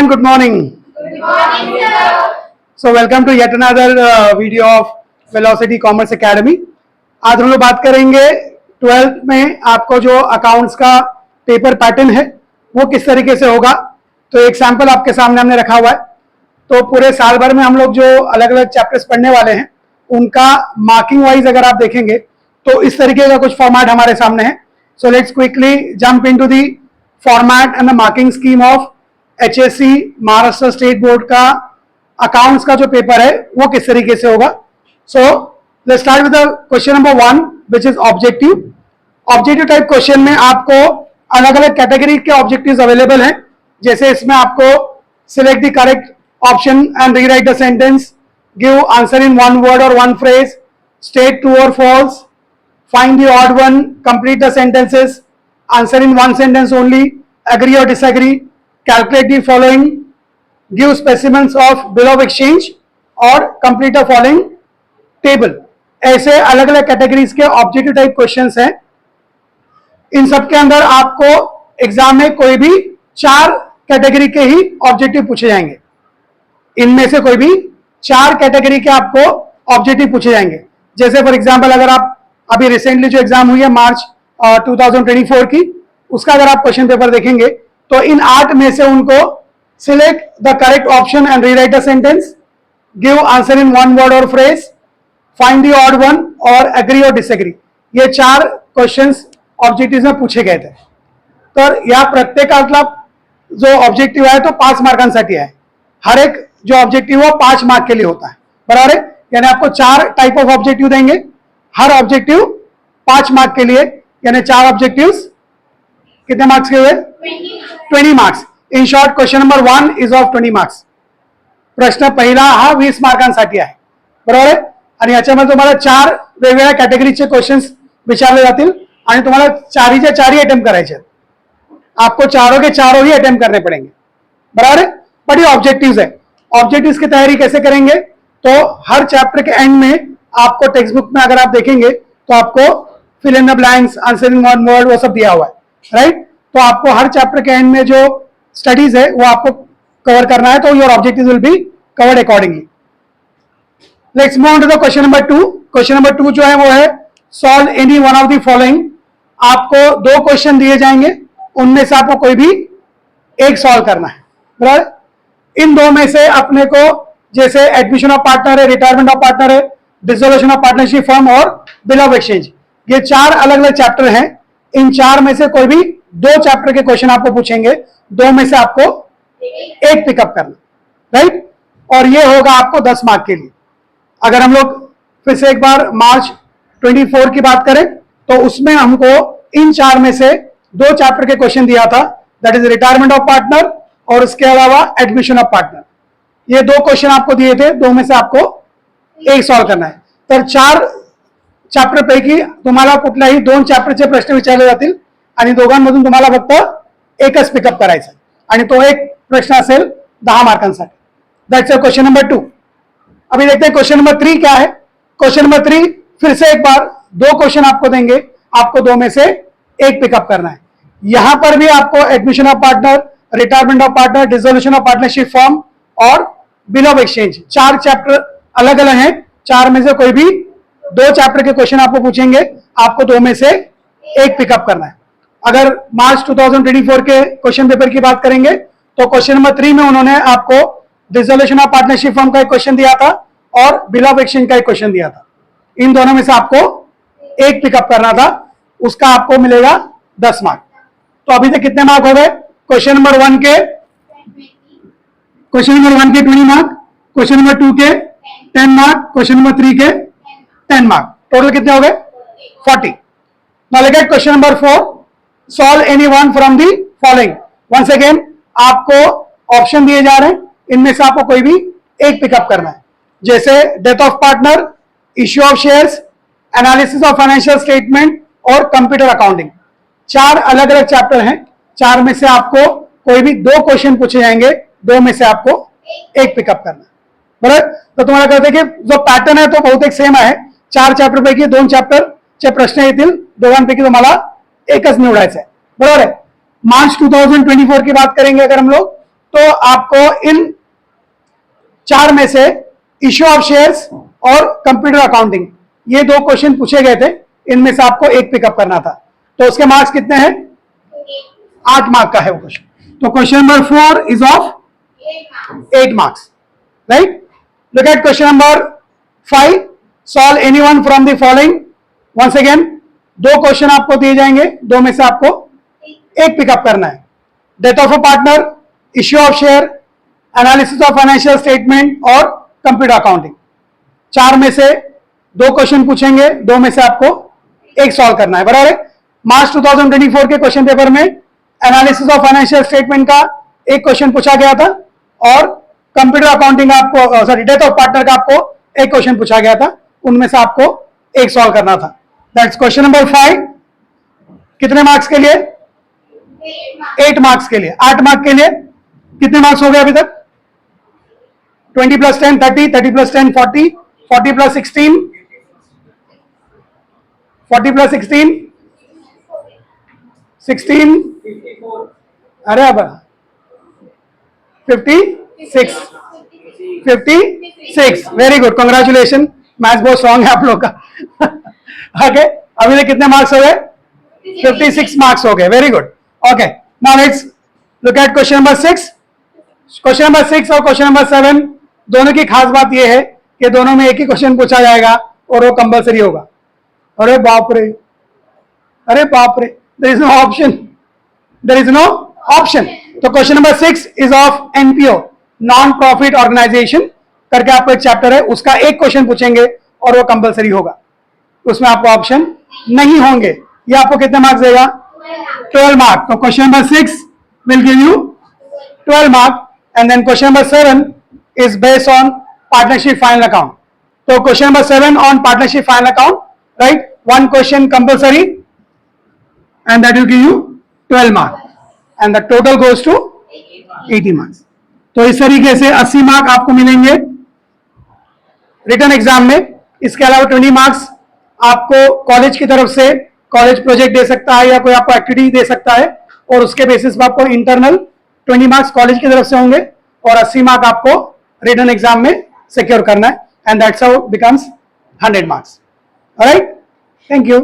and good morning. Good morning, sir. So welcome to yet another video of Velocity Commerce Academy. आज हम लोग बात करेंगे 12th में आपको जो अकाउंट्स का पेपर पैटर्न है वो किस तरीके से होगा। तो एक सैंपल आपके सामने हमने रखा हुआ है। तो पूरे साल भर में हम लोग जो अलग अलग चैप्टर्स पढ़ने वाले हैं उनका मार्किंग वाइज अगर आप देखेंगे तो इस तरीके का कुछ फॉर्मेट हमारे सामने है। So let's quickly jump into the format and the marking scheme of HSC Maharashtra state board का अकाउंट्स का जो पेपर है वो किस तरीके से होगा। So let's start with the question number 1 which is objective. Objective type question में आपको अलग अलग कैटेगरी के ऑब्जेक्टिव्स अवेलेबल हैं। जैसे इसमें आपको select the correct option and rewrite the sentence, give answer in one word और वन फ्रेज, स्टेट ट्रू और false, find the odd one, complete the sentences, answer in one sentence only, agree और disagree, calculate the following, give specimens of bill of exchange और complete the following table। ऐसे अलग अलग categories के objective type questions हैं। इन सब के अंदर आपको एग्जाम में कोई भी 4 कैटेगरी के ही ऑब्जेक्टिव पूछे जाएंगे। इनमें से कोई भी 4 कैटेगरी के आपको ऑब्जेक्टिव पूछे जाएंगे। जैसे फॉर एग्जाम्पल अगर आप अभी रिसेंटली जो एग्जाम हुई है मार्च 2024 की, उसका अगर आप क्वेश्चन पेपर देखेंगे तो इन 8 में से उनको select the correct option and rewrite the sentence, give answer in one word or phrase, find the odd one or agree और डिसएग्री, ये 4 क्वेश्चंस ऑब्जेक्टिव्स में पूछे गए थे। तर या प्रत्येकातला जो ऑब्जेक्टिव आहे तो 5 मार्कांसाठी आहे। हर एक जो ऑब्जेक्टिव है 5 मार्क के लिए होता है, बराबर है। यानी आपको 4 टाइप ऑफ ऑब्जेक्टिव देंगे, हर ऑब्जेक्टिव 5 मार्क के लिए, यानी 4 ऑब्जेक्टिव्स कितने मार्क्स के हुए? 20 marks. In short question number 1 is of 20 marks. प्रश्न पहिला हा 20 मार्कांसाठी आहे, बरोबर आहे। आणि याच्यामध्ये तुम्हाला 4 वेगवेगळ्या कॅटेगरीचे क्वेश्चंस विचारले जातील आणि तुम्हाला 4चे 4 अटेम्प्ट करायचे हैं। आपको चारों के चारों ही अटेम्प्ट करने पड़ेंगे, बराबर है। बट ये ऑब्जेक्टिव्स है। ऑब्जेक्टिव्स की तैयारी कैसे करेंगे? तो हर चैप्टर के एंड में आपको टेक्स्ट बुक में अगर आप देखेंगे तो आपको fill in the blanks, answer in one word, वो सब दिया हुआ है, राइट। तो आपको हर चैप्टर के एंड में जो स्टडीज है वो आपको कवर करना है, तो your objective will be covered accordingly. Let's move on to the question number 2। Question number 2 जो है वो है solve any one of the following. आपको 2 क्वेश्चन दिए जाएंगे, उनमें से आपको कोई भी एक सॉल्व करना है, बराबर। इन 2 में से अपने को जैसे एडमिशन ऑफ पार्टनर है, रिटायरमेंट ऑफ पार्टनर है, डिसोल्यूशन ऑफ पार्टनरशिप फर्म और बिल ऑफ एक्सचेंज, ये 4 अलग अलग चैप्टर हैं। इन 4 में से कोई भी 2 चैप्टर के क्वेश्चन आपको पूछेंगे, 2 में से आपको एक पिकअप करना, राइट। और ये होगा आपको 10 मार्क के लिए। अगर हम लोग फिर से एक बार मार्च 24 की बात करें तो उसमें हमको इन 4 में से 2 चैप्टर के क्वेश्चन दिया था, that is retirement of partner और उसके अलावा एडमिशन ऑफ पार्टनर। ये 2 क्वेश्चन आपको दिए थे, 2 में से आपको एक सॉल्व करना है। तर 4 चॅप्टर पैकी तुम्हाला कुठल्याही 2 चॅप्टरचे प्रश्न विचारले जातील आणि दोघांमधून तुम्हाला फक्त एकच पिकअप करायचा आणि तो एक प्रश्न असेल 10 मार्कांसाठी। That's question number 2। अभी देखते हैं क्वेश्चन नंबर 3 क्या है। क्वेश्चन नंबर 3 फिर से एक बार 2 क्वेश्चन आपको देंगे, आपको 2 में से एक पिकअप करना है। यहां पर भी आपको admission of partner, retirement of partner, dissolution of partnership firm और बिल ऑफ एक्सचेंज, 4 चैप्टर अलग अलग हैं। 4 में से कोई भी 2 चैप्टर के क्वेश्चन आपको पूछेंगे, आपको 2 में से एक पिकअप करना है। अगर मार्च 2024 के क्वेश्चन पेपर की बात करेंगे तो क्वेश्चन नंबर 3 में उन्होंने आपको डिसोल्यूशन ऑफ पार्टनरशिप फर्म का एक क्वेश्चन दिया था और बिल ऑफ एक्सचेंज का एक क्वेश्चन दिया था। इन दोनों में से आपको एक पिकअप करना था, उसका आपको मिलेगा 10 मार्क। तो अभी तक कितने मार्क हो गए? क्वेश्चन नंबर 1 के 20 मार्क, क्वेश्चन नंबर 2 के 10 मार्क, क्वेश्चन नंबर 3 के 10 मार्क, टोटल कितने हो गए? 40। Now look at question number 4, solve any one from the following. Once again आपको ऑप्शन दिए जा रहे हैं, इनमें से आपको कोई भी एक पिकअप करना है। जैसे death of partner, issue of shares, analysis of financial statement और कंप्यूटर अकाउंटिंग, 4 अलग अलग चैप्टर हैं। 4 में से आपको कोई भी 2 क्वेश्चन पूछे जाएंगे, 2 में से आपको एक पिकअप करना है, बरोबर। तो तुम्हाला कळते की जो पॅटर्न आहे तो बहुतेक सेम आहे। 4 चॅप्टर पैकी 2 चॅप्टरचे प्रश्न येतील, दोघांपैकी तुम्हाला एकच निवडायचा है, बरोबर है। मार्च 2024 की बात करेंगे अगर हम लोग तो आपको इन 4 में से इश्यू ऑफ शेयर्स और कंप्यूटर अकाउंटिंग, ये 2 क्वेश्चन पूछे गए थे, इनमें से आपको एक पिकअप करना था। तो उसके मार्क्स कितने हैं? 8 मार्क का है वो क्वेश्चन। तो question number 4 is of 8 marks, right? Look at question number 5, solve any one from the following. Once again 2 question आपको दिए जाएंगे, 2 में से आपको एक पिकअप करना है। Death of a partner, issue of share, analysis of financial statement और कंप्यूटर अकाउंटिंग। 4 में से 2 क्वेश्चन पूछेंगे, 2 में से आपको एक सॉल्व करना है, बराबर है? मार्च 2024 के क्वेश्चन पेपर में एनालिसिस ऑफ फाइनेंशियल स्टेटमेंट का एक क्वेश्चन पूछा गया था और कंप्यूटर अकाउंटिंग आपको, सॉरी, डेथ ऑफ पार्टनर का आपको एक क्वेश्चन पूछा गया था, उनमें से आपको एक सॉल्व करना था। That's question number 5। कितने मार्क्स के लिए? 8 मार्क्स के लिए। 8 मार्क के लिए कितने मार्क्स हो गए अभी तक? 20 + 10 30, 30 + 10 40, 40 + 16, 40 + 16 16, अरे अब 56, 56। वेरी गुड, कंग्रेचुलेशन, मैथ्स बहुत स्ट्रॉन्ग है आप लोग का। ओके, अभी तक कितने मार्क्स हो गए? 56 मार्क्स हो गए, very good. Okay, now let's look at question number 6। Question number 6 और क्वेश्चन नंबर 7 दोनों की खास बात यह है कि दोनों में एक ही क्वेश्चन पूछा जाएगा और वो कंपलसरी होगा। अरे बाप रे, अरे बाप रे, there is no option, there is no option. तो question number 6 is of NPO, non profit organisation करके आपको एक चैप्टर है, उसका एक क्वेश्चन पूछेंगे और वो कंपलसरी होगा, उसमें आपको ऑप्शन नहीं होंगे। ये आपको कितने मार्क्स देगा? 12 मार्क। तो question number 6 will give you 12 mark, and then question number 7 is based on partnership final account. So question number 7 on partnership final account, right? One question compulsory, and that will give you 12 mark, and the total goes to 80 marks. तो इस तरीके से 80 mark आपको मिलेंगे written exam में। इसके अलावा 20 marks आपको कॉलेज की तरफ से कॉलेज प्रोजेक्ट दे सकता है या कोई आपको एक्टिविटी दे सकता है, और उसके बेसिस पर आपको इंटरनल 20 मार्क्स कॉलेज की तरफ से होंगे और 80 मार्क आपको रिटन एग्जाम में सिक्योर करना है, and that's how becomes 100 marks. Alright, thank you.